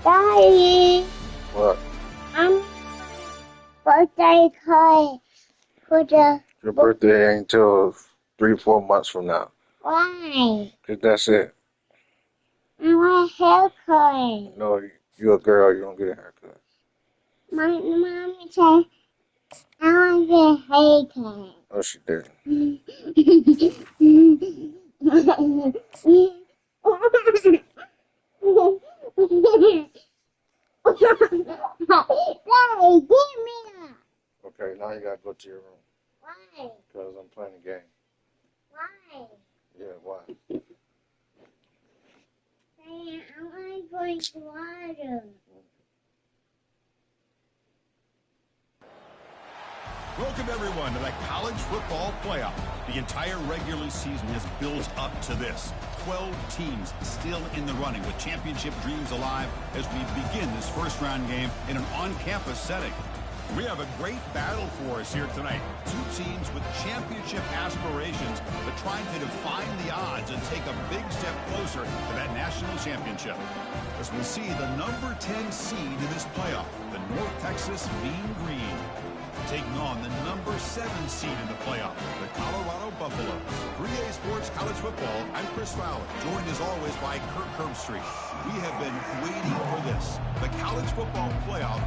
Daddy, What? I'm birthday card for the Your birthday ain't till 3-4 months from now. why? 'Cause that's it. I want a haircut. No, you're a girl, you don't get a haircut. My mommy said I want to get a haircut. No, she didn't. Daddy, give me that. Okay, now you gotta go to your room. Why? Because I'm playing a game. Why? Yeah, why? Daddy, I want to drink water. Welcome, everyone, to the College Football Playoff. The entire regular season has built up to this. 12 teams still in the running with championship dreams alive as we begin this first-round game in an on-campus setting. We have a great battle for us here tonight. Two teams with championship aspirations, but trying to define the odds and take a big step closer to that national championship. As we see the number 10 seed in this playoff, the North Texas Mean Green, taking on the number 7 seed in the playoff, the Colorado Buffaloes. BTA Sports College Football, I'm Chris Fowler, joined as always by Kirk Herbstreit. We have been waiting for this, the College Football Playoff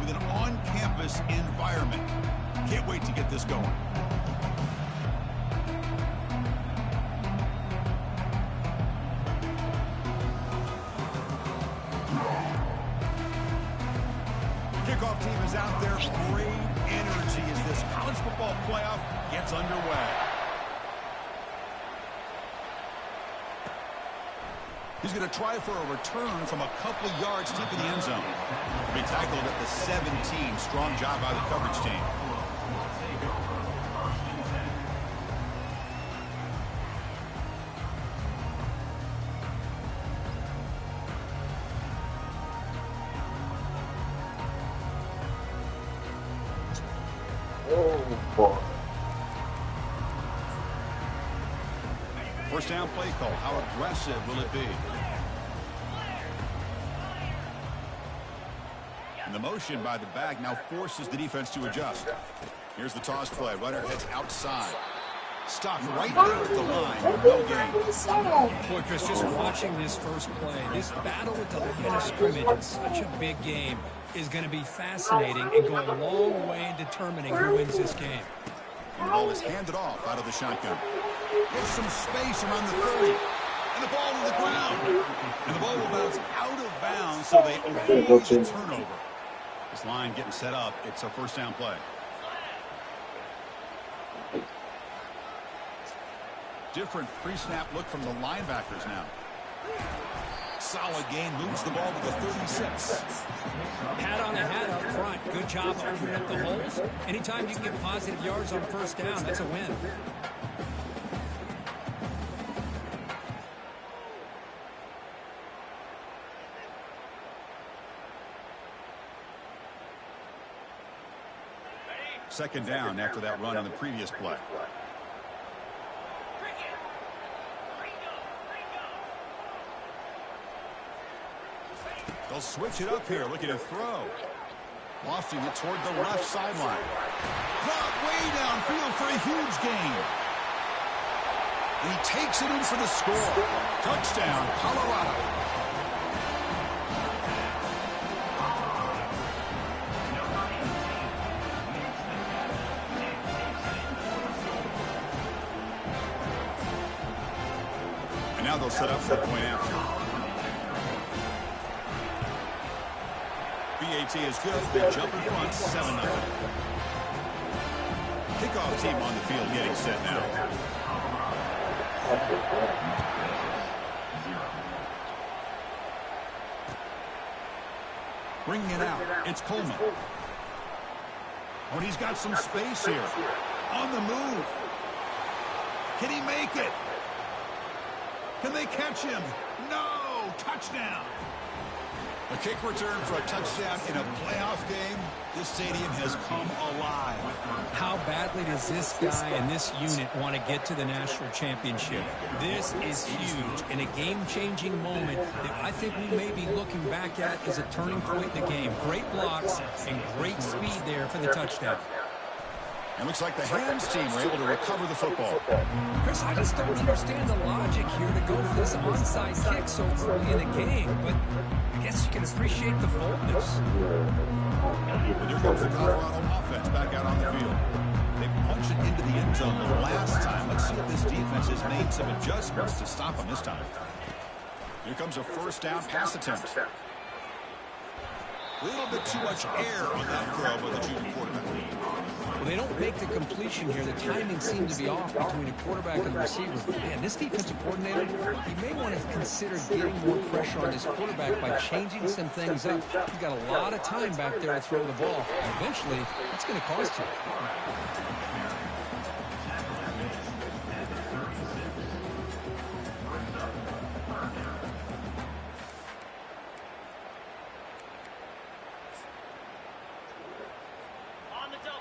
with an on-campus environment. Can't wait to get this going. Kickoff team is out there. Great energy as this college football playoff gets underway. He's going to try for a return from a couple yards deep in the end zone. He'll be tackled at the 17. Strong job by the coverage team. Oh, boy. First down play call. How aggressive will it be? And the motion by the back now forces the defense to adjust. Here's the toss play. Runner heads outside. Stopped right there at the line. No gain. Boy, Chris, just watching this first play, this battle with the line of scrimmage in such a big game is going to be fascinating and go a long way in determining who wins this game. And the ball is handed off out of the shotgun. There's some space around the 30. And the ball to the ground. And the ball will bounce out of bounds, so they avoid the turnover. This line getting set up. It's a first down play. Different pre-snap look from the linebackers now. Solid gain, moves the ball to the 36. Hat on the hat up front. Good job opening up the holes. Anytime you can get positive yards on first down, that's a win. Second down after that run on the previous play. They'll switch it up here, looking to throw. Lofting it toward the left sideline. Brought way downfield for a huge gain. And he takes it in for the score. Touchdown, Colorado. And now they'll set up for a point after. BAT is good. They jump in front, 7-0. Kickoff team on the field getting set now. Bringing it out. It's Coleman. Oh, and he's got some space here. On the move. Can he make it? Can they catch him? No! Touchdown! A kick return for a touchdown in a playoff game. This stadium has come alive. How badly does this guy and this unit want to get to the national championship? This is huge and a game-changing moment that I think we may be looking back at as a turning point in the game. Great blocks and great speed there for the touchdown. It looks like the Hams team were able to recover the football. Chris, I just don't understand the logic here to go for this onside kick so early in the game, but I guess you can appreciate the boldness. And here comes the Colorado offense back out on the field. They punched it into the end zone the last time. Let's see if this defense has made some adjustments to stop them this time. Here comes a first down pass attempt. A little bit too much air on that throw by the junior quarterback. Well, they don't make the completion here. The timing seems to be off between a quarterback and the receiver. But man, this defensive coordinator, he may want to consider getting more pressure on this quarterback by changing some things up. He's got a lot of time back there to throw the ball. And eventually, it's going to cost you.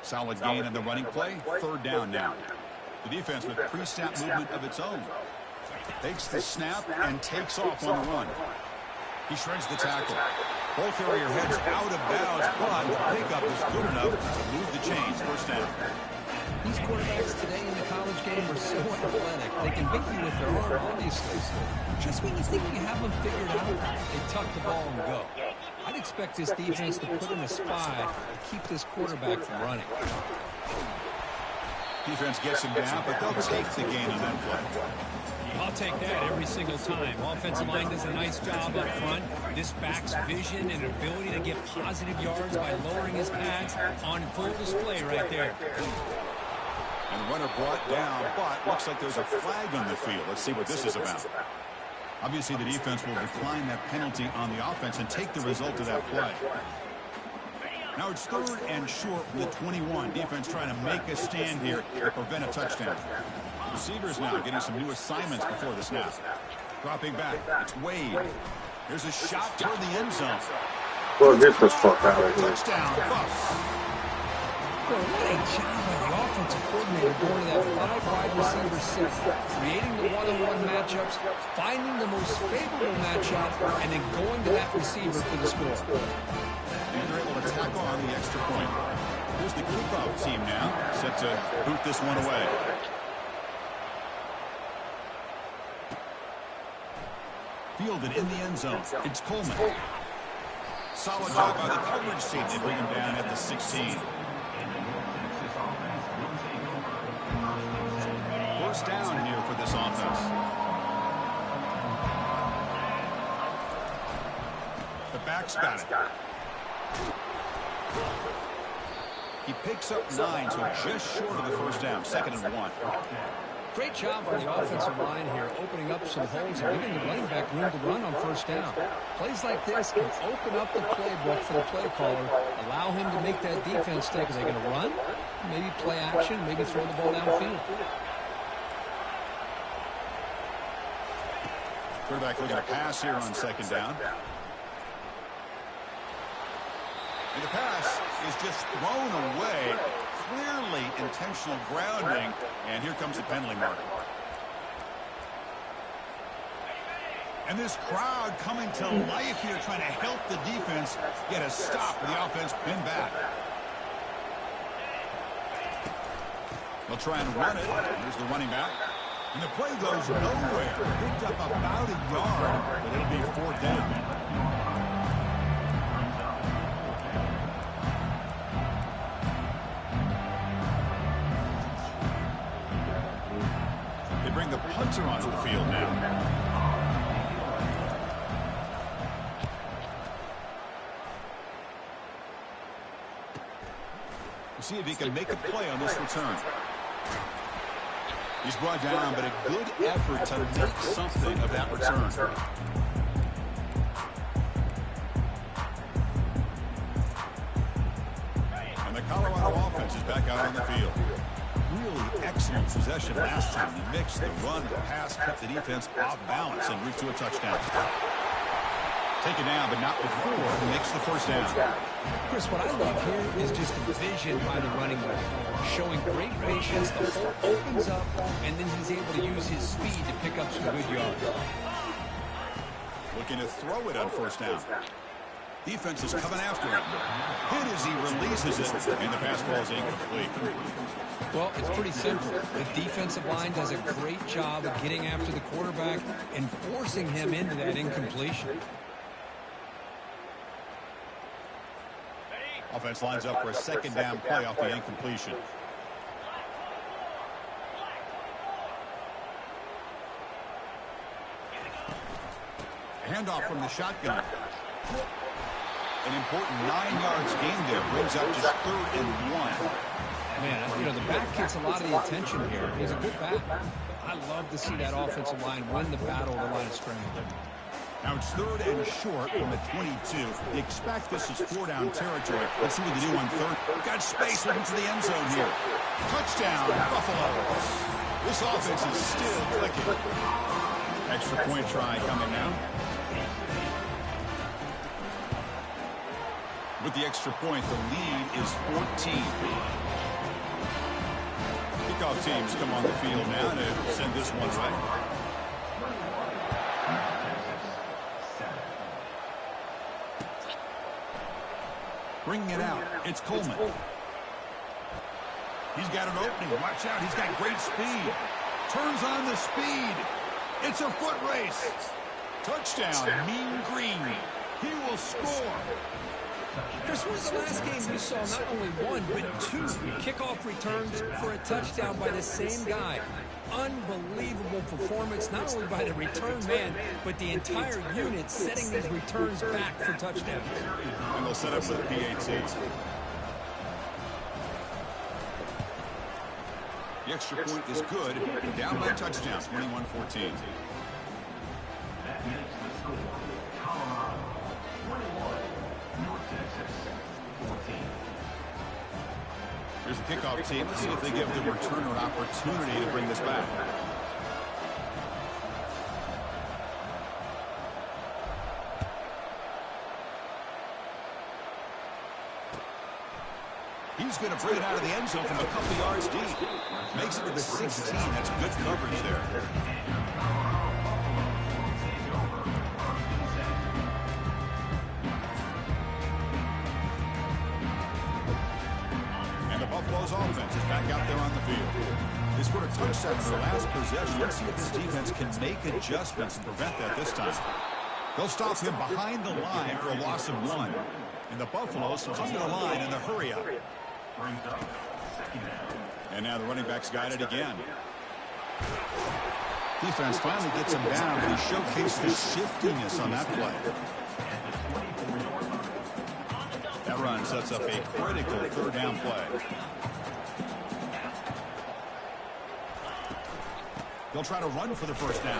Solid gain on the running play. Third down now. The defense with pre-snap movement of its own. Takes the snap and takes off on the run. He shreds the tackle. Ball carrier heads out of bounds, but the pickup is good enough to move the chains. First down. These quarterbacks today in the college game are so athletic. They can beat you with their arm, obviously. Just when you think you have them figured out, they tuck the ball and go. I'd expect this defense to put in a spy to keep this quarterback from running. Defense gets him down, but they'll take the gain on that play. I'll take that every single time. Offensive line does a nice job up front. This back's vision and ability to get positive yards by lowering his pads on full display right there. And the runner brought down, but looks like there's a flag on the field. Let's see what this is about. Obviously, the defense will decline that penalty on the offense and take the result of that play. Now it's third and short from the 21. Defense trying to make a stand here to prevent a touchdown. Receivers now getting some new assignments before the snap. Dropping back. It's Wade. There's a shot toward the end zone. Well, get the fuck out of here. Touchdown, Buffs. Well, what a job by the offensive coordinator going to that five-wide receiver set, creating the one-on-one matchups, finding the most favorable matchup, and then going to that receiver for the score. And they're able to tack on the extra point. Here's the kickoff team now, set to boot this one away. Fielded in the end zone. It's Coleman. Solid job by the coverage team. They bring him down at the 16. First down here for this offense. The back's got it. He picks up 9, so just short of the first down. 2nd and 1. Great job on the offensive line here, opening up some holes and giving the running back room to run on first down. Plays like this can open up the playbook for the play caller, allow him to make that defense think, are they going to run? Maybe play action, maybe throw the ball downfield. Quarterback looking to pass here on 2nd down. And the pass is just thrown away. Clearly intentional grounding. And here comes the penalty mark. And this crowd coming to life here, trying to help the defense get a stop with the offense pinned back. They'll try and run it. Here's the running back. And the play goes nowhere. Picked up about a yard, but it'll be 4th down. They bring the punter onto the field now. We'll see if he can make a play on this return. He's brought down, but a good effort to make something of that return. And the Colorado offense is back out on the field. Really excellent possession last time. The mix, the run, the pass kept the defense off balance and route to a touchdown. Taken down, but not before he makes the first down. Chris, what I love here is just the vision by the running back. Showing great patience, the hole opens up, and then he's able to use his speed to pick up some good yards. Looking to throw it on first down. Defense is coming after him. Hit as he releases it, and the pass ball is incomplete. Well, it's pretty simple. The defensive line does a great job of getting after the quarterback and forcing him into that incompletion. Offense lines up for a second down play off the incompletion. Handoff from the shotgun. An important 9 yards gain there. Brings up just 3rd and 1. Man, you know, the back gets a lot of the attention here. He's a good back. I love to see that offensive line win the battle of the line of scrimmage. Now it's 3rd and short from the 22. They expect this is 4-down territory. Let's see what they do on 3rd. Got space looking to the end zone here. Touchdown, Buffalo. This offense is still clicking. Extra point try coming now. With the extra point, the lead is 14. Kickoff teams come on the field now to send this one right. Bringing it out, it's Coleman. He's got an opening. Watch out, he's got great speed. Turns on the speed. It's a foot race. Touchdown, Mean Green. He will score. Chris, when was the last game you saw not only 1, but 2 kickoff returns for a touchdown by the same guy? Unbelievable performance, not only by the return man, but the entire unit setting these returns back for touchdowns. And they'll set up for the PAT. The extra point is good. Down by touchdown, 21-14. Here's the kickoff team. Let's see if they give the returner an opportunity to bring this back. He's going to bring it out of the end zone from a couple yards deep. Makes it to the 16. That's good coverage there. Buffalo's offense is back out there on the field. They scored a touchdown in their last possession. Let's see if this defense can make adjustments and prevent that this time. They'll stop him behind the line for a loss of 1. And the Buffaloes come to the line in the hurry up. And now the running back's got it again. Defense finally gets him down. He showcased the shiftiness on that play. That run sets up a critical 3rd down play. They'll try to run for the first down.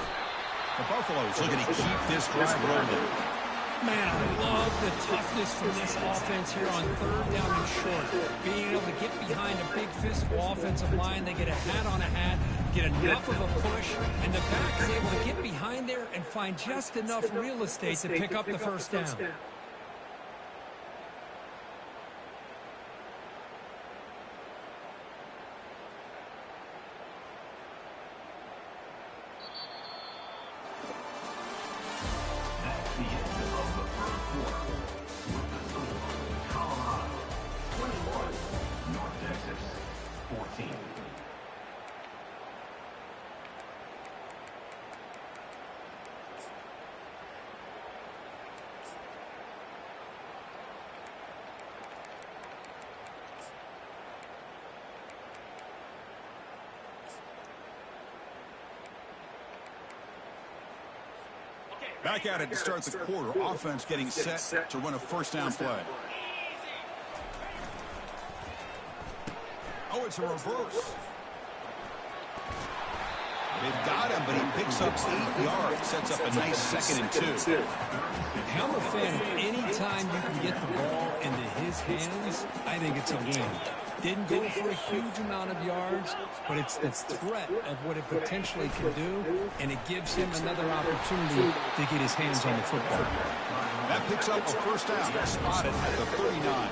The Buffaloes looking to keep this drive rolling. Man, I love the toughness from this offense here on 3rd down and short. Being able to get behind a big physical offensive line. They get a hat on a hat, get enough of a push, and the back is able to get behind there and find just enough real estate to pick up the first down. Back at it to start the quarter. Offense getting set to run a first down play. Oh, it's a reverse. They've got him, but he picks up 8 yards. Sets up a nice 2nd and 2. I'm a fan of any time you can get the ball into his hands, I think it's a win. Didn't go for a huge amount of yards, but it's the threat of what it potentially can do, and it gives him another opportunity to get his hands on the football. That picks up a first down, spotted at the 39.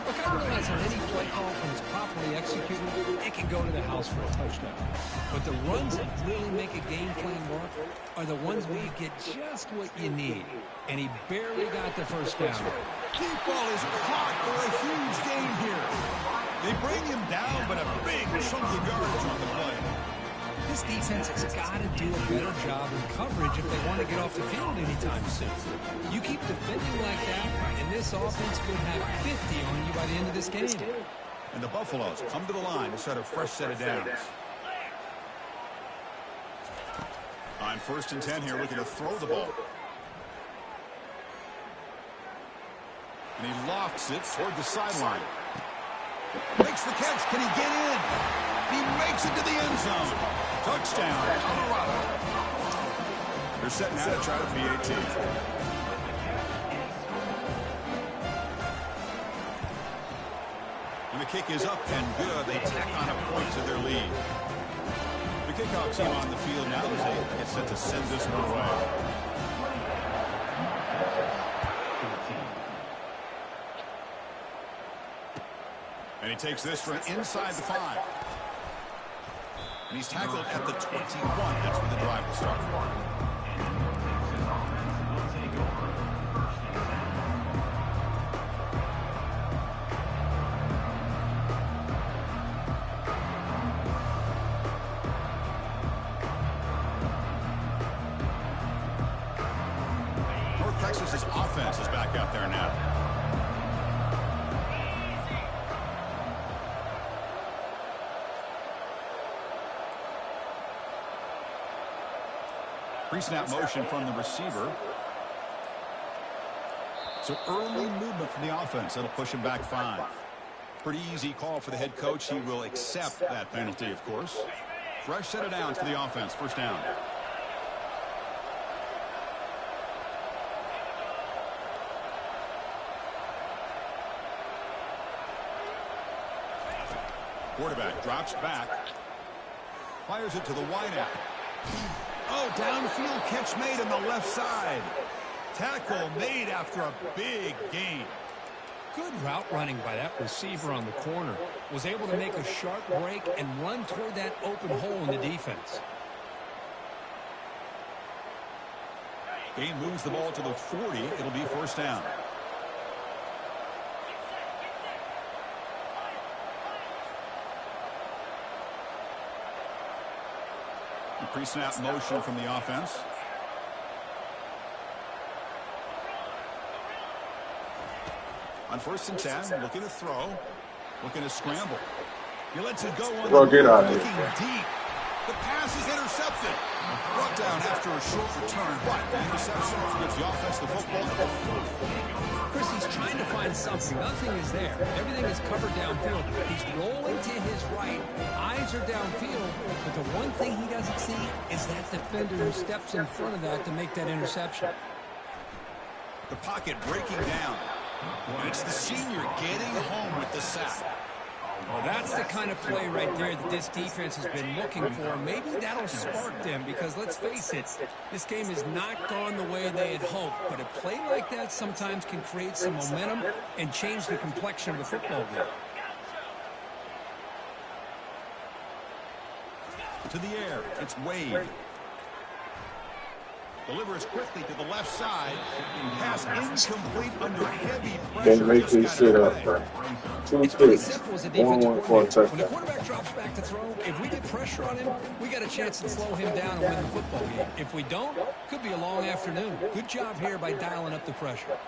Look, I realize on any play call, when it's properly executed, it can go to the house for a touchdown. But the runs that really make a game plan work are the ones where you get just what you need. And he barely got the first down. Deep ball is caught for a huge gain here. They bring him down, but a big chunk of yardage on the play. This defense has got to do a better job in coverage if they want to get off the field anytime soon. You keep defending like that, and this offense could have 50 on you by the end of this game. And the Buffaloes come to the line to set a fresh set of downs. On 1st and 10 here, looking to throw the ball. And he lofts it toward the sideline. Makes the catch. Can he get in? He makes it to the end zone. Touchdown, Colorado. They're setting out to try to PAT. And the kick is up and good. They tack on a point to their lead. The kickoff team on the field now as they get set to send this one away. And he takes this from inside the 5. And he's tackled at the 21. That's where the drive will start. North Texas's offense is back out there now. Pre-snap motion from the receiver. So early movement from the offense. That'll push him back 5. Pretty easy call for the head coach. He will accept that penalty, of course. Fresh set of downs for the offense. First down. Quarterback drops back. Fires it to the wideout. Oh, downfield catch made on the left side. Tackle made after a big gain. Good route running by that receiver on the corner. Was able to make a sharp break and run toward that open hole in the defense. Gain moves the ball to the 40. It'll be first down. Pre-snap motion from the offense. On 1st and 10, looking to throw, looking to scramble. He lets it go on the get out of looking here. deep. The pass is intercepted. Brought down after a short return, but the interception gives the offense the football. Chris, he's trying to find something. Nothing is there. Everything is covered downfield. He's rolling to his right. Eyes are downfield. But the one thing he doesn't see is that defender who steps in front of that to make that interception. The pocket breaking down. And it's the senior getting home with the sack. Well, that's the kind of play right there that this defense has been looking for. Maybe that'll spark them because, let's face it, this game has not gone the way they had hoped. But a play like that sometimes can create some momentum and change the complexion of the football game. To the air, it's Wade. Delivers quickly to the left side. Pass incomplete under heavy pressure. Then make these shit up, bro. It's pretty simple as a defensive coordinator. When the quarterback drops back to throw, if we get pressure on him, we got a chance to slow him down and win the football game. If we don't, could be a long afternoon. Good job here by dialing up the pressure.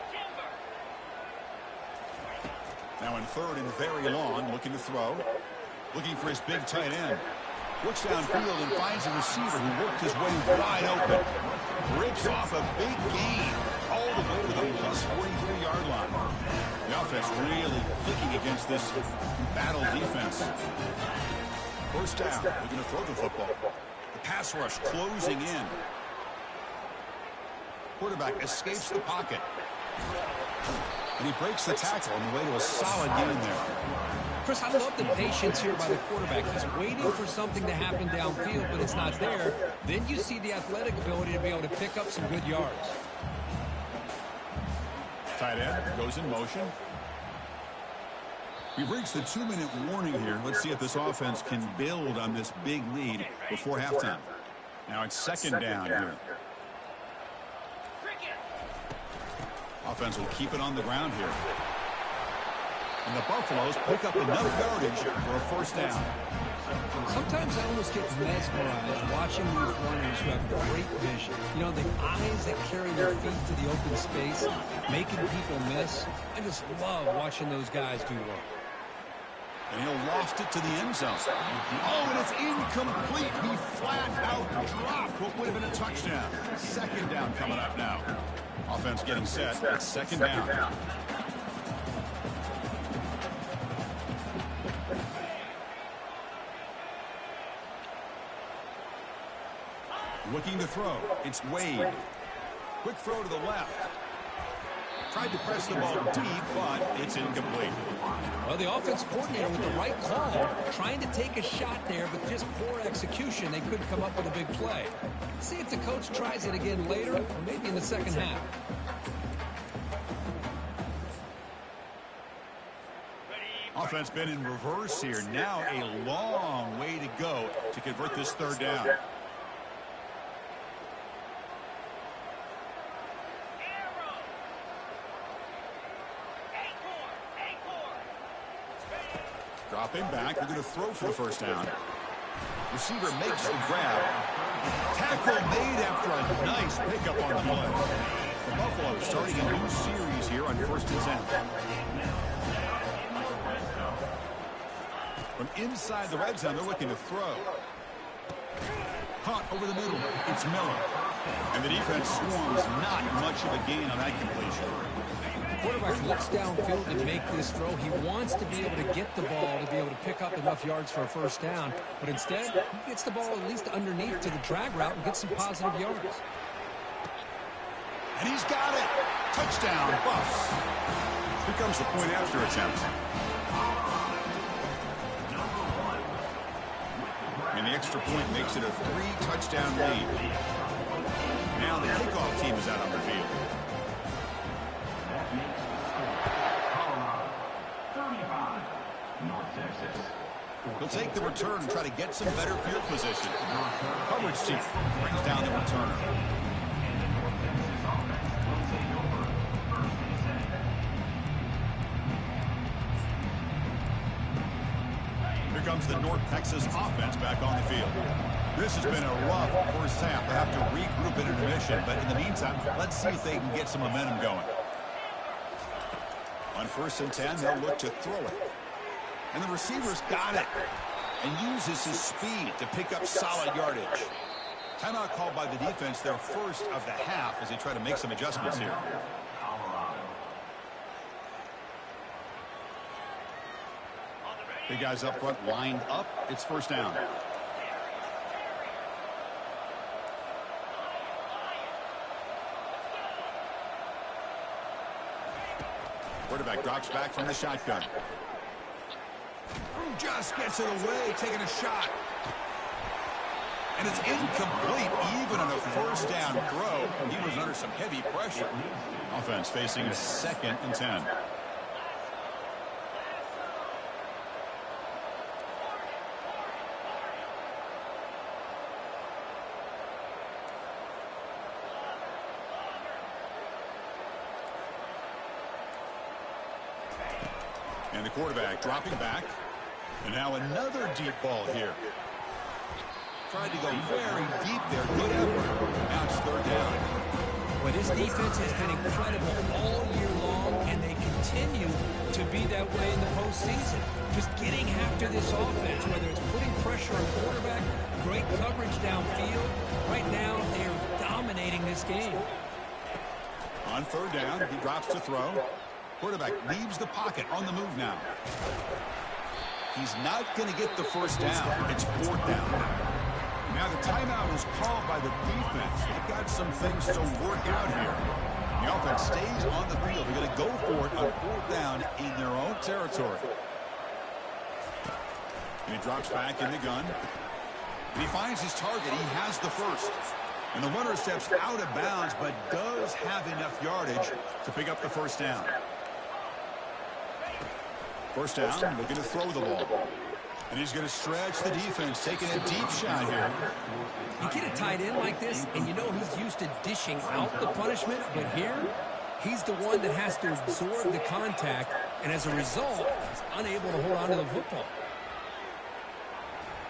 Now in 3rd and very long, looking to throw. Looking for his big tight end. Looks downfield and finds a receiver who worked his way wide open. Rips off a big gain all the way to the plus 43-yard line. The offense really clicking against this battle defense. First down, they're going to throw the football. The pass rush closing in. Quarterback escapes the pocket. And he breaks the tackle on the way to a solid gain there. Chris, I love the patience here by the quarterback. He's waiting for something to happen downfield, but it's not there. Then you see the athletic ability to be able to pick up some good yards. Tight end goes in motion. We've reached the 2-minute warning here. Let's see if this offense can build on this big lead before halftime. Now it's second down here. Offense will keep it on the ground here. And the Buffaloes pick up enough yardage for a first down. Sometimes I almost get mesmerized watching these runners who have great vision. You know, the eyes that carry their feet to the open space, making people miss. I just love watching those guys do work. And he'll loft it to the end zone. Oh, and it's incomplete. He flat out dropped what would have been a touchdown. Second down coming up now. Offense getting set. It's second down. Looking to throw. It's Wade. Quick throw to the left. Tried to press the ball deep, but it's incomplete. Well, the offense coordinator with the right call, trying to take a shot there, but just poor execution. They couldn't come up with a big play. See if the coach tries it again later, or maybe in the second half. Offense been in reverse here. Now a long way to go to convert this third down. Dropping back. They're going to throw for the first down. Receiver makes the grab. Tackle made after a nice pickup on the play. The Buffaloes starting a new series here on 1st and 10. From inside the red zone, they're looking to throw. Caught over the middle. It's Miller. And the defense swarms. Not much of a gain on that completion. Quarterback looks downfield to make this throw. He wants to be able to get the ball to be able to pick up enough yards for a first down. But instead, he gets the ball at least underneath to the drag route and gets some positive yards. And he's got it. Touchdown, Buffs. Here comes the point after attempt. And the extra point makes it a 3-touchdown lead. Now the kickoff team is out on the field. He'll take the return and try to get some better field position. Coverage team brings down the returner. Here comes the North Texas offense back on the field. This has been a rough first half. They have to regroup in intermission, but in the meantime, let's see if they can get some momentum going. On 1st and 10, they'll look to throw it. And the receiver's got it and uses his speed to pick up solid yardage. Timeout called by the defense, their first of the half, as they try to make some adjustments here. Big guys up front lined up. It's first down. Quarterback drops back from the shotgun. Just gets it away, taking a shot. And it's incomplete, even on a first down throw. He was under some heavy pressure. Offense facing a 2nd and 10. And the quarterback dropping back. And now another deep ball here. Tried to go very deep there. Good effort. Now it's third down. Well, this defense has been incredible all year long, and they continue to be that way in the postseason. Just getting after this offense, whether it's putting pressure on the quarterback, great coverage downfield. Right now, they are dominating this game. On third down, he drops to throw. Quarterback leaves the pocket, on the move now. He's not going to get the first down. It's fourth down. Now the timeout was called by the defense. They've got some things to work out here. The offense stays on the field. They're going to go for it on fourth down in their own territory. And he drops back in the gun. And he finds his target. He has the first. And the runner steps out of bounds, but does have enough yardage to pick up the first down. First down, looking to throw the ball. And he's going to stretch the defense, taking a deep shot here. You get a tight end like this, and you know he's used to dishing out the punishment, but here, he's the one that has to absorb the contact, and as a result, he's unable to hold on to the football.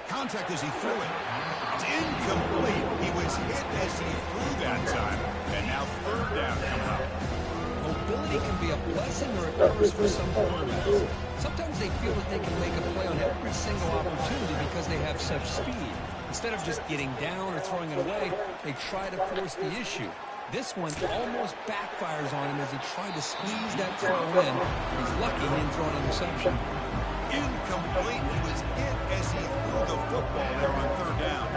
Contact as he threw it. It's incomplete. He was hit as he threw that time, and now third down coming up. Mobility can be a blessing or a curse for some quarterbacks. Sometimes they feel that they can make a play on every single opportunity because they have such speed. Instead of just getting down or throwing it away, they try to force the issue. This one almost backfires on him as he tried to squeeze that throw in. He's lucky he didn't throw an interception. Incomplete. He was hit as he threw the football there on third down.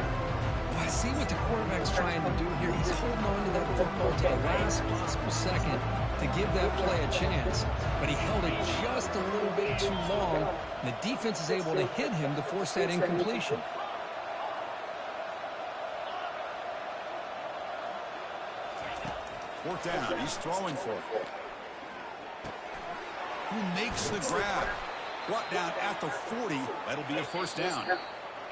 I see what the quarterback's trying to do here. He's holding on to that football to the last possible second to give that play a chance. But he held it just a little bit too long, and the defense is able to hit him to force that incompletion. Fourth down. He's throwing for it. Who makes the grab? Brought down at the 40. That'll be a first down.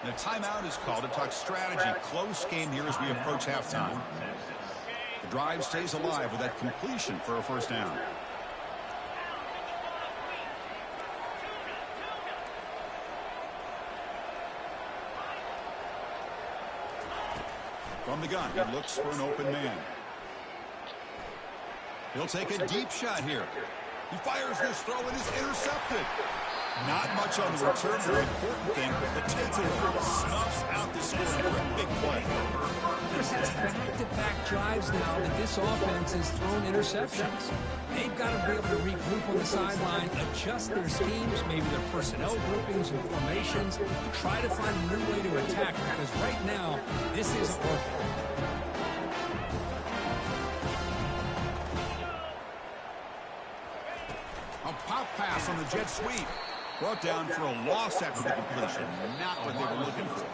And a timeout is called to talk strategy. Close game here as we approach halftime. The drive stays alive with that completion for a first down. From the gun, he looks for an open man. He'll take a deep shot here. He fires this throw and is intercepted. Not much on the return, but the important thing, the takeaway snuffs out the score for a big play. There's back-to-back drives now that this offense has thrown interceptions. They've got to be able to regroup on the sideline, adjust their schemes, maybe their personnel groupings and formations, try to find a new way to attack, because right now, this isn't working. A pop pass on the jet sweep. Brought down for a loss after the completion. Not what they were looking for.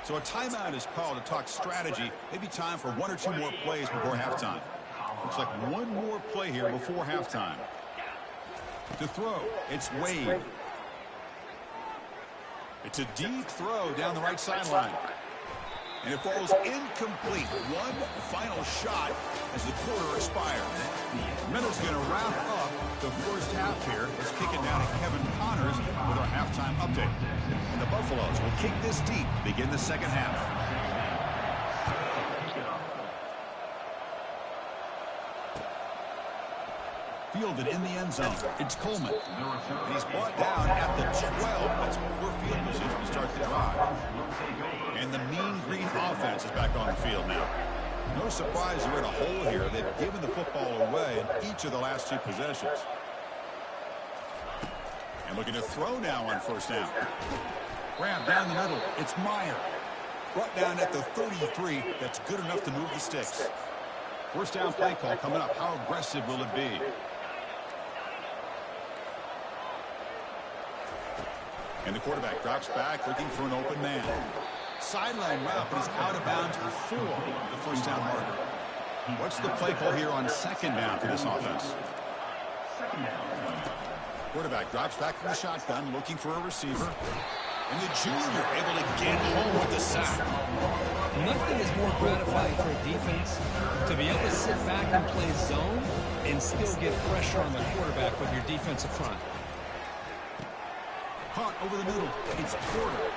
So a timeout is called to talk strategy. Maybe time for one or two more plays before halftime. Looks like one more play here before halftime. To throw, it's Wade. It's a deep throw down the right sideline. And it falls incomplete. One final shot as the quarter expires. Minutes going to wrap up the first half here. Let's kick it down to Kevin Connors with our halftime update. And the Buffaloes will kick this deep to begin the second half. Fielded in the end zone. It's Coleman. And he's brought down at the 12. That's poor field position to start the drive. And the mean green offense is back on the field now. No surprise they're in a hole here. They've given the football away in each of the last two possessions. And looking to throw now on first down. Grab down the middle. It's Meyer. Brought down at the 33. That's good enough to move the sticks. First down play call coming up. How aggressive will it be? And the quarterback drops back looking for an open man. Sideline route, but he's out of bounds before the first down marker. What's the play call here on second down for this offense? Quarterback drops back from the shotgun looking for a receiver. And the junior able to get home with the sack. Nothing is more gratifying for a defense to be able to sit back and play zone and still get pressure on the quarterback with your defensive front. Caught over the middle. It's Porter.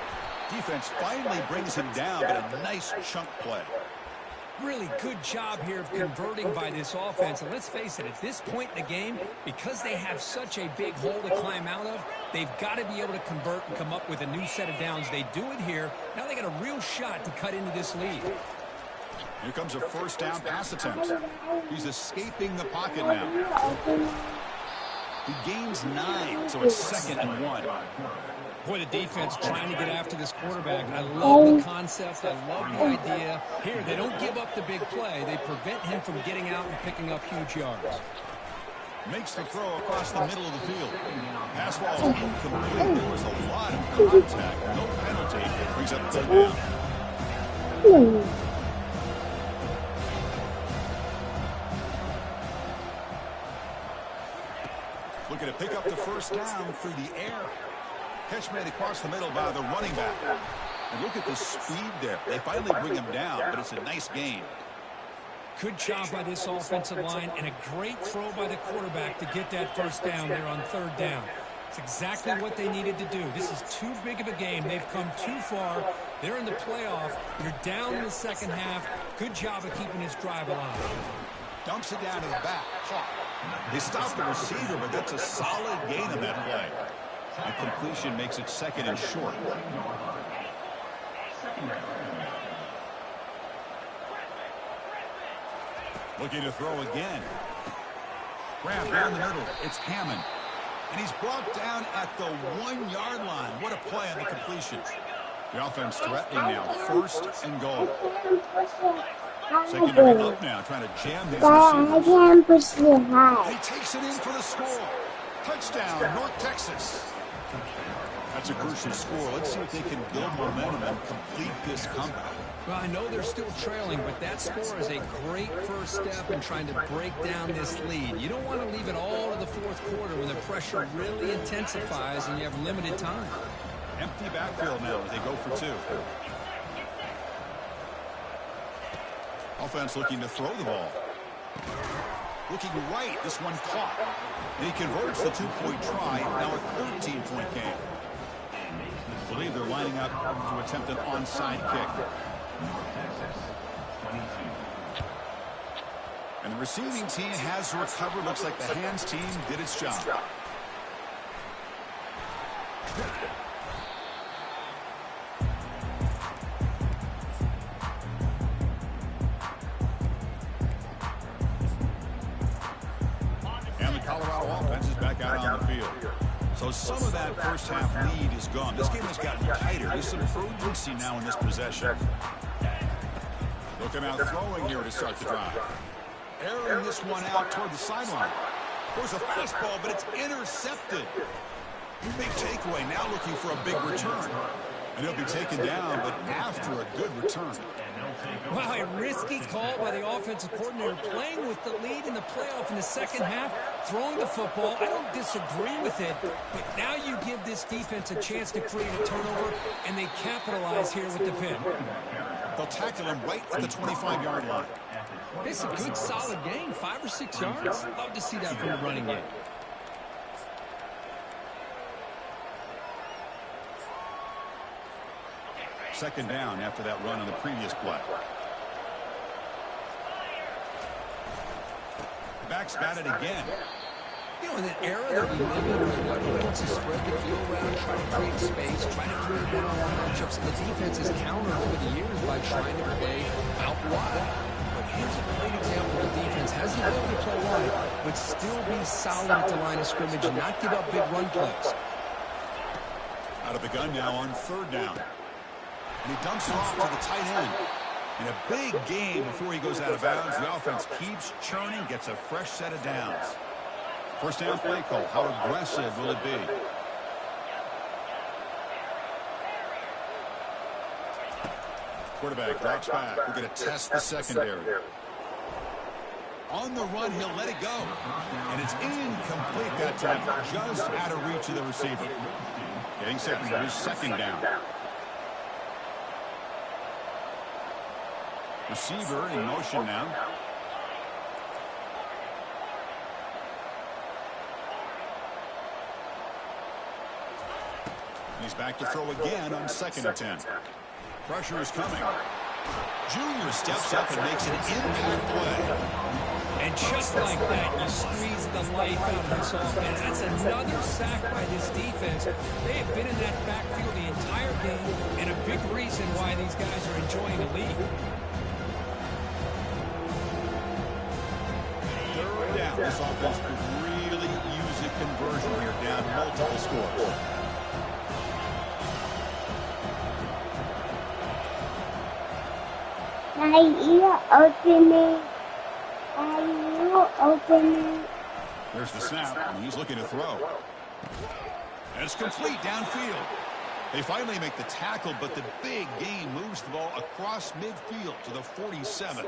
Defense finally brings him down, but a nice chunk play. Really good job here of converting by this offense. And let's face it, at this point in the game, because they have such a big hole to climb out of, they've got to be able to convert and come up with a new set of downs. They do it here. Now they got a real shot to cut into this lead. Here comes a first down pass attempt. He's escaping the pocket now. He gains 9, so it's 2nd and 1. Boy, the defense trying to get after this quarterback. I love the concept. I love the idea. Here, they don't give up the big play. They prevent him from getting out and picking up huge yards. Makes the throw across the middle of the field. Pass ball is incomplete. There was a lot of contact. No penalty. Brings up third down. Looking to pick up the first down through the air. Catch made across the middle by the running back. And look at the speed there. They finally bring him down, but it's a nice gain. Good job by this offensive line and a great throw by the quarterback to get that first down there on third down. It's exactly what they needed to do. This is too big of a game. They've come too far. They're in the playoff. You're down in the second half. Good job of keeping this drive alive. Dumps it down to the back. Caught. They stopped the receiver, but that's a solid gain on that play. And completion makes it second and short. Looking to throw again. Grab down the middle. It's Hammond. And he's brought down at the 1-yard line. What a play on the completion. The offense threatening now. First and goal. Secondary up now, trying to jam these receivers. And he takes it in for the score. Touchdown, North Texas. That's a crucial score. Let's see if they can build momentum and complete this comeback. Well, I know they're still trailing, but that score is a great first step in trying to break down this lead. You don't want to leave it all to the fourth quarter when the pressure really intensifies and you have limited time. Empty backfield now as they go for two. Offense looking to throw the ball. Looking right, this one caught. And he converts the two-point try, now a 13-point game. I believe they're lining up to attempt an onside kick. And the receiving team has recovered. Looks like the hands team did its job. And the Colorado offense is back out on the field. So some of that first half lead is gone. This game has gotten tighter. There's some urgency now in this possession. Looking out throwing here to start the drive. Airing this one out toward the sideline. There's a fastball, but it's intercepted. Big takeaway, now looking for a big return. And he'll be taken down, but after a good return. Wow, a risky call by the offensive coordinator, playing with the lead in the playoff in the second half, throwing the football. I don't disagree with it, but now you give this defense a chance to create a turnover, and they capitalize here with the pin. They'll tackle him right at the 25-yard line. It's a good, solid game, 5 or 6 yards. Love to see that from the running game. Second down after that run on the previous play. Back's got it again. You know, in that era that we live in, where the wants to spread the field around, try to create space, try to create one-on-one matchups, the defense is countered over the years by trying to play out wide. But here's a great example of the defense has the ability to play wide, but still be solid at the line of scrimmage and not give up big run plays. Out of the gun now on third down. And he dumps it off to the tight end. In a big game before he goes out of bounds, the offense keeps churning, gets a fresh set of downs. First down play call. How aggressive will it be? Quarterback drops back. We're going to test the secondary. On the run, he'll let it go. And it's incomplete that time. Just out of reach of the receiver. Getting set for his second down. Receiver in motion now. He's back to throw again on second and 10. Pressure is coming. Junior steps up and makes an impact play. And just like that, you squeeze the life out of this offense. That's another sack by this defense. They have been in that backfield the entire game, and a big reason why these guys are enjoying the lead. Third down. This offense could really use a conversion here, down multiple scores. Are you opening? Are you opening? There's the snap, and he's looking to throw. And it's complete downfield. They finally make the tackle, but the big gain moves the ball across midfield to the 47.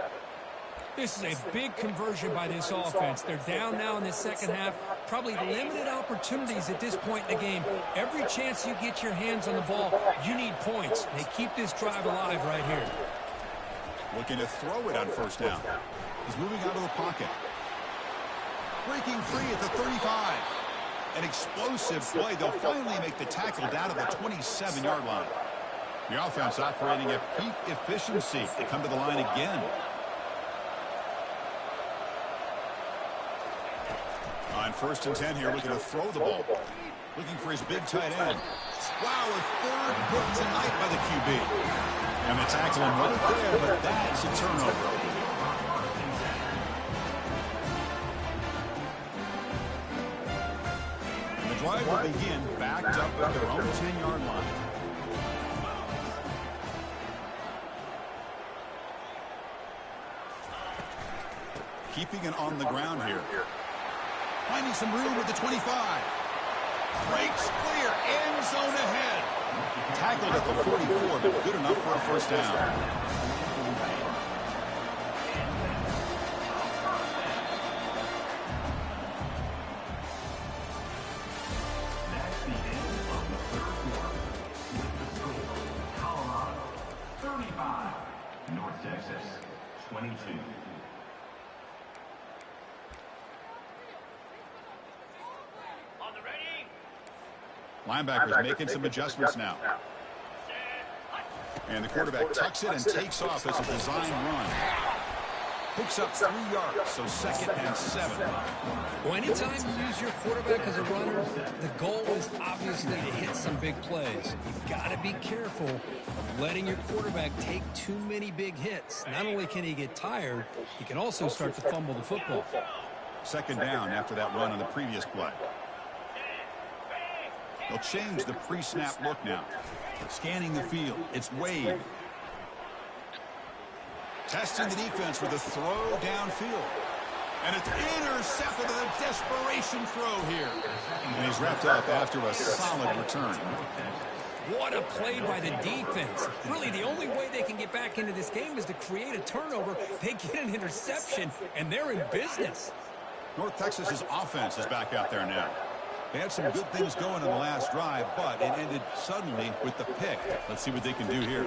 This is a big conversion by this offense. They're down now in the second half. Probably limited opportunities at this point in the game. Every chance you get your hands on the ball, you need points. They keep this drive alive right here. Looking to throw it on first down. He's moving out of the pocket. Breaking free at the 35. An explosive play. They'll finally make the tackle down to the 27-yard line. The offense operating at peak efficiency. They come to the line again. On 1st and 10 here, looking to throw the ball. Looking for his big tight end. Wow, a third hit tonight by the QB. And the tackle him right there, but that's a turnover. And the drive will begin backed up at their own 10-yard line. Keeping it on the ground here. Finding some room with the 25. Breaks clear. End zone ahead. Tackled at the 44, but good enough for a first down. That's the end of the third quarter. With the score, Colorado 35, North Texas 22. Linebackers making some adjustments now. And the quarterback tucks it and takes off as a design run. Picks up 3 yards, so 2nd and 7. Well, anytime you use your quarterback as a runner, the goal is obviously to hit some big plays. You've got to be careful of letting your quarterback take too many big hits. Not only can he get tired, he can also start to fumble the football. 2nd down after that run on the previous play. They'll change the pre-snap look now. Scanning the field. It's Wade. Testing the defense with a throw downfield. And it's intercepted with a desperation throw here. And he's wrapped up after a solid return. What a play by the defense. Really, the only way they can get back into this game is to create a turnover. They get an interception, and they're in business. North Texas's offense is back out there now. They had some good things going in the last drive, but it ended suddenly with the pick. Let's see what they can do here.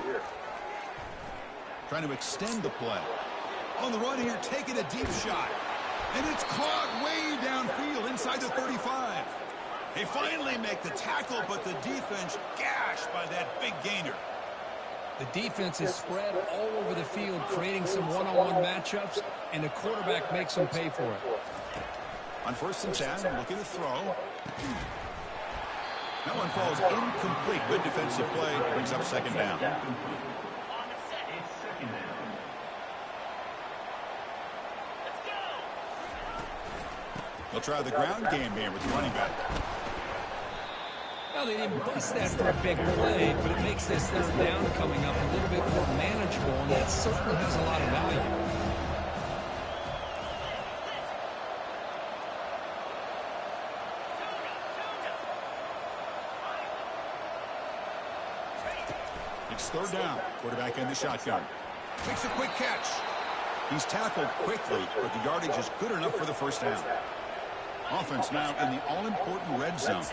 Trying to extend the play. On the run here, taking a deep shot. And it's caught way downfield inside the 35. They finally make the tackle, but the defense gashed by that big gainer. The defense is spread all over the field, creating some one-on-one matchups, and the quarterback makes them pay for it. On 1st and 10, looking to throw. That one falls incomplete. Good defensive play. Brings up 2nd down. They'll try the ground game here with the running back. Well, they didn't bust that for a big play, but it makes this 3rd down coming up a little bit more manageable, and that certainly has a lot of value. It's 3rd down. Quarterback in the shotgun. Makes a quick catch. He's tackled quickly, but the yardage is good enough for the first down. Offense now in the all-important red zone.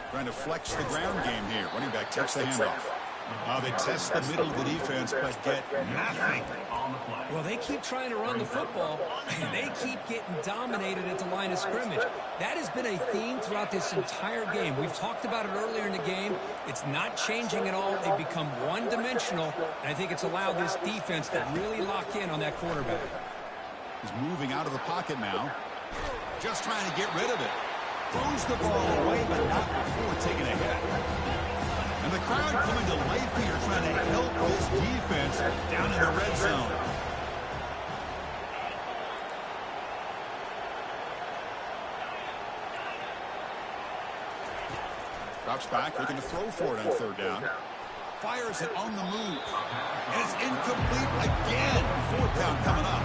Trying to flex the ground game here. Running back takes the handoff. They test the middle of the defense, but get nothing. Well, they keep trying to run the football, and they keep getting dominated at the line of scrimmage. That has been a theme throughout this entire game. We've talked about it earlier in the game. It's not changing at all. They've become one-dimensional, and I think it's allowed this defense to really lock in on that quarterback. He's moving out of the pocket now. Just trying to get rid of it. Throws the ball away, but not before taking a hit. And the crowd coming to life here, trying to help this defense down in the red zone. Drops back, looking to throw for it on 3rd down. Fires it on the move. And it's incomplete again. 4th down coming up.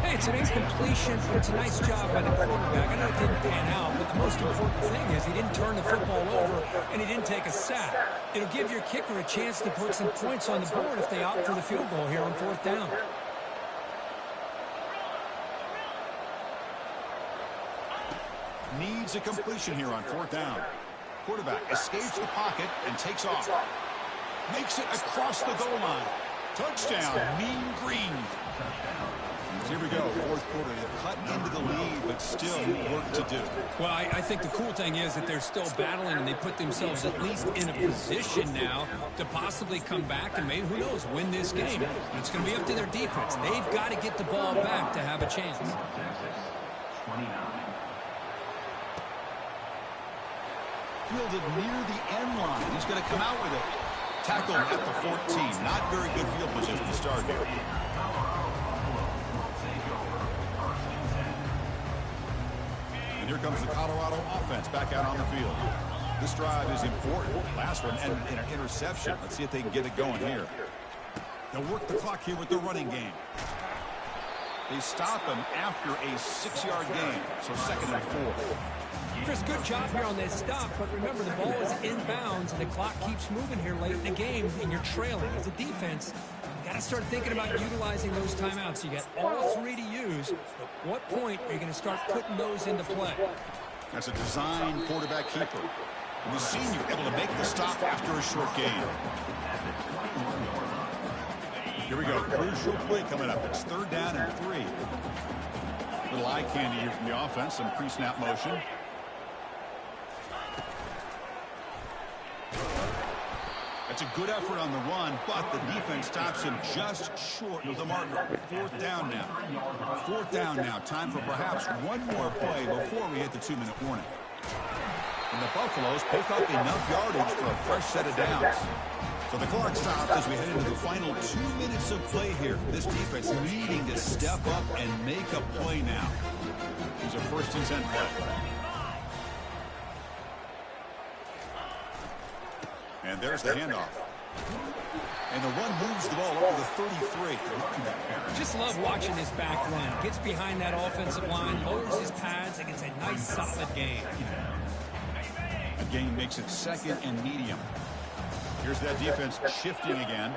Hey, It's an incompletion, but it's a nice job by the quarterback. I know it didn't pan out, but the most important thing is he didn't turn the football over and he didn't take a sack. It'll give your kicker a chance to put some points on the board if they opt for the field goal here on 4th down. Needs a completion here on 4th down. Quarterback escapes the pocket and takes off. Makes it across the goal line. Touchdown, Mean Green. Here we go, 4th quarter. They've cut into the lead, but still work to do. Well, I think the cool thing is that they're still battling, and they put themselves at least in a position now to possibly come back and maybe, who knows, win this game. But it's going to be up to their defense. They've got to get the ball back to have a chance. Fielded near the end line. He's going to come out with it. Tackled at the 14. Not very good field position to start here. And here comes the Colorado offense back out on the field. This drive is important. Last one and an interception. Let's see if they can get it going here. They'll work the clock here with the running game. They stop him after a 6-yard gain. So 2nd and 4. Chris, good job here on this stop, but remember the ball is inbounds and the clock keeps moving here late in the game and you're trailing. As a defense, you got to start thinking about utilizing those timeouts. You got all 3 to use. At what point are you going to start putting those into play? That's a design quarterback keeper. And the senior able to make the stop after a short gain. Here we go. Crucial play coming up. It's 3rd down and 3. Little eye candy here from the offense. Some pre-snap motion. That's a good effort on the run, but the defense stops him just short of the marker. 4th down now. 4th down now. Time for perhaps one more play before we hit the 2-minute warning. And the Buffaloes pick up enough yardage for a fresh set of downs. So the clock stops as we head into the final 2 minutes of play here. This defense needing to step up and make a play now. Here's a 1st and 10 play. And there's the handoff. And the run moves the ball up to the 33. Just love watching this back run. Gets behind that offensive line, lowers his pads, and gets a nice solid gain. A gain makes it 2nd and medium. Here's that defense shifting again.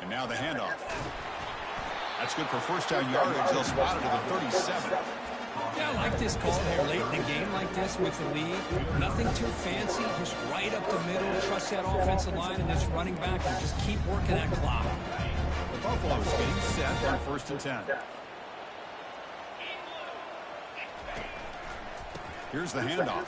And now the handoff. That's good for 1st down yardage. They'll spot it to the 37. Yeah, I like this call here late in the game like this with the lead. Nothing too fancy, just right up the middle. Trust that offensive line and this running back and just keep working that clock. The Buffaloes getting set on 1st and 10. Here's the handoff.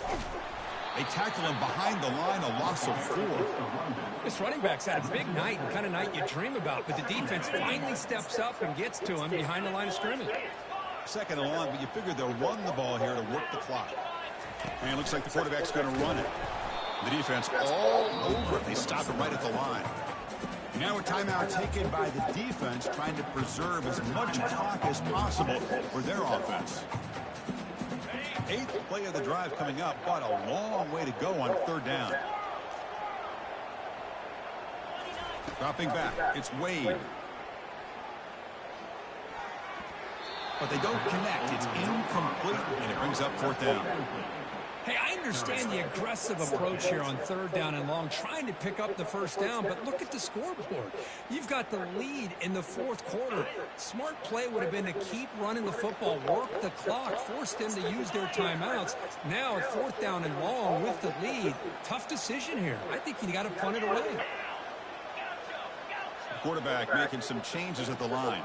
They tackle him behind the line, a loss of 4. This running back's had a big night, the kind of night you dream about, but the defense finally steps up and gets to him behind the line of scrimmage. 2nd and long, but you figure they'll run the ball here to work the clock. And it looks like the quarterback's going to run it. The defense all over it. They stop it right at the line. Now a timeout taken by the defense, trying to preserve as much clock as possible for their offense. 8th play of the drive coming up, but a long way to go on 3rd down. Dropping back, it's Wade. But they don't connect. It's incomplete, and it brings up 4th down. Hey, I understand the aggressive approach here on 3rd down and long, trying to pick up the 1st down, but look at the scoreboard. You've got the lead in the 4th quarter. Smart play would have been to keep running the football, work the clock, force them to use their timeouts. Now at 4th down and long with the lead, tough decision here. I think you got to punt it away. Quarterback making some changes at the line.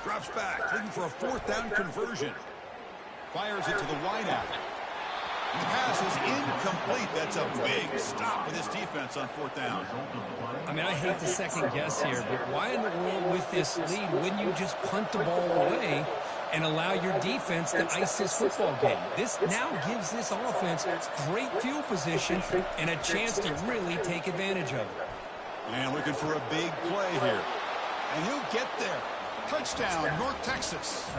Drops back, looking for a 4th down conversion. Fires it to the wideout. And the pass is incomplete. That's a big stop for this defense on 4th down. I mean, I hate to second guess here, but why in the world with this lead wouldn't you just punt the ball away and allow your defense to ice this football game? This now gives this offense great field position and a chance to really take advantage of it. And looking for a big play here. And he'll get there. Touchdown, North Texas.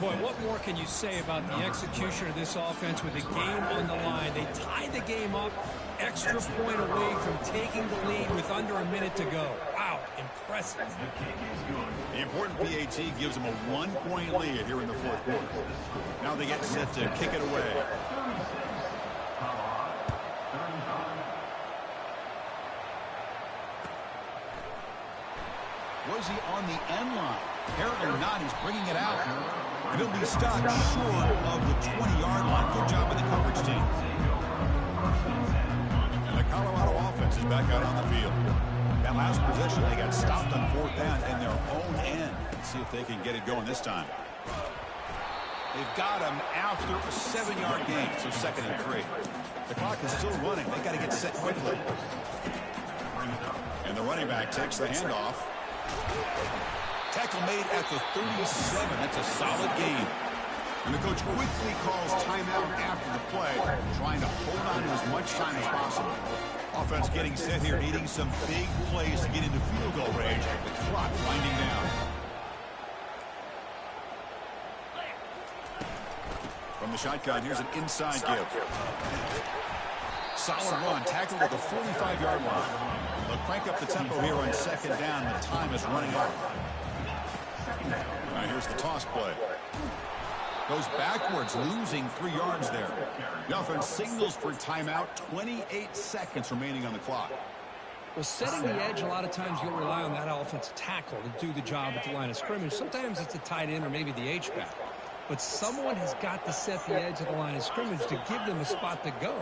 Boy, what more can you say about the execution of this offense with the game on the line? They tie the game up, extra point away from taking the lead with under a minute to go. Wow, impressive. impressive. The important PAT gives them a 1-point lead here in the fourth quarter. Now they get set to kick it away. Was he on the end line? Apparently not. He's bringing it out. And he'll be stopped short of the 20-yard line. Good job by the coverage team. And the Colorado offense is back out on the field. That last possession, they got stopped on fourth down in their own end. Let's see if they can get it going this time. They've got him after a 7-yard gain, so 2nd and 3. The clock is still running. They got to get set quickly. And the running back takes the handoff. Tackle made at the 37. That's a solid gain. And the coach quickly calls timeout after the play, trying to hold on to as much time as possible. Offense getting set here, needing some big plays to get into field goal range. The clock winding down. From the shotgun, here's an inside give. Solid run, tackled at the 45-yard line. They'll crank up the tempo here on 2nd down. The time is running out. Now here's the toss play. Goes backwards, losing 3 yards there. The offense signals for timeout. 28 seconds remaining on the clock. Well, setting the edge, a lot of times you'll rely on that offensive tackle to do the job at the line of scrimmage. Sometimes it's a tight end or maybe the H-back. But someone has got to set the edge of the line of scrimmage to give them a spot to go.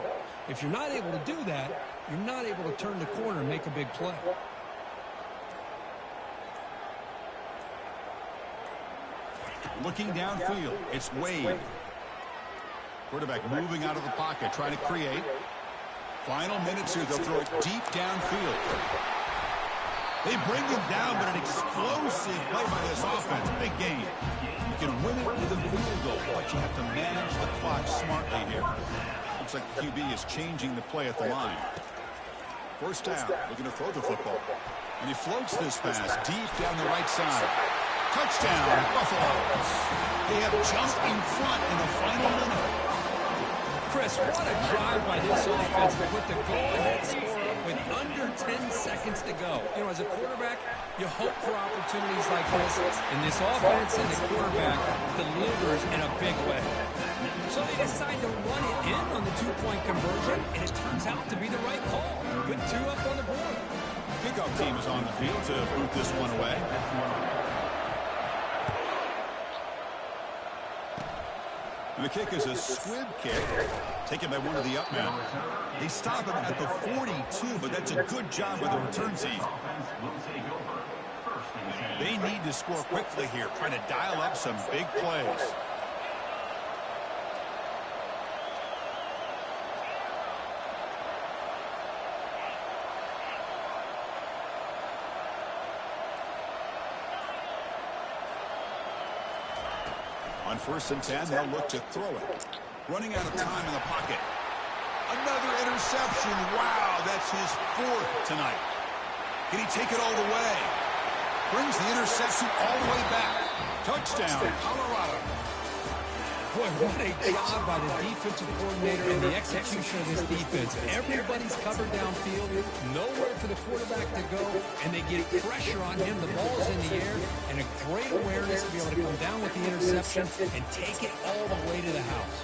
If you're not able to do that, you're not able to turn the corner and make a big play. Looking downfield, it's Wade. Quarterback moving out of the pocket, trying to create. Final minutes here, they'll throw it deep downfield. They bring him down, but an explosive play by this offense. Big game. You can win it with a field goal, but you have to manage the clock smartly here. Looks like the QB is changing the play at the line. First down, looking to throw the football. And he floats this pass deep down the right side. Touchdown, Buffalo. They have jumped in front in the final minute. Chris, what a drive by this offense to put the go-ahead score up with under 10 seconds to go. You know, as a quarterback, you hope for opportunities like this, and this offense and the quarterback delivers in a big way. So they decide to run it in on the 2-point conversion, and it turns out to be the right call. Good 2 up on the board. Kickoff team is on the field to boot this one away. And the kick is a squib kick, taken by one of the up men. They stop him at the 42, but that's a good job by the return team. They need to score quickly here, trying to dial up some big plays. On 1st and 10, they'll look to throw it. Running out of time in the pocket. Another interception. Wow, that's his 4th tonight. Can he take it all the way? Brings the interception all the way back. Touchdown, Colorado. Boy, what a job by the defensive coordinator and the execution of this defense. Everybody's covered downfield, nowhere for the quarterback to go, and they get pressure on him. The ball's in the air, and a great awareness to be able to come down with the interception and take it all the way to the house.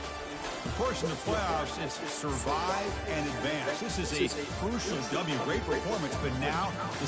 Of course, in the playoffs, it's survive and advance. This is a crucial W. Great performance, but now the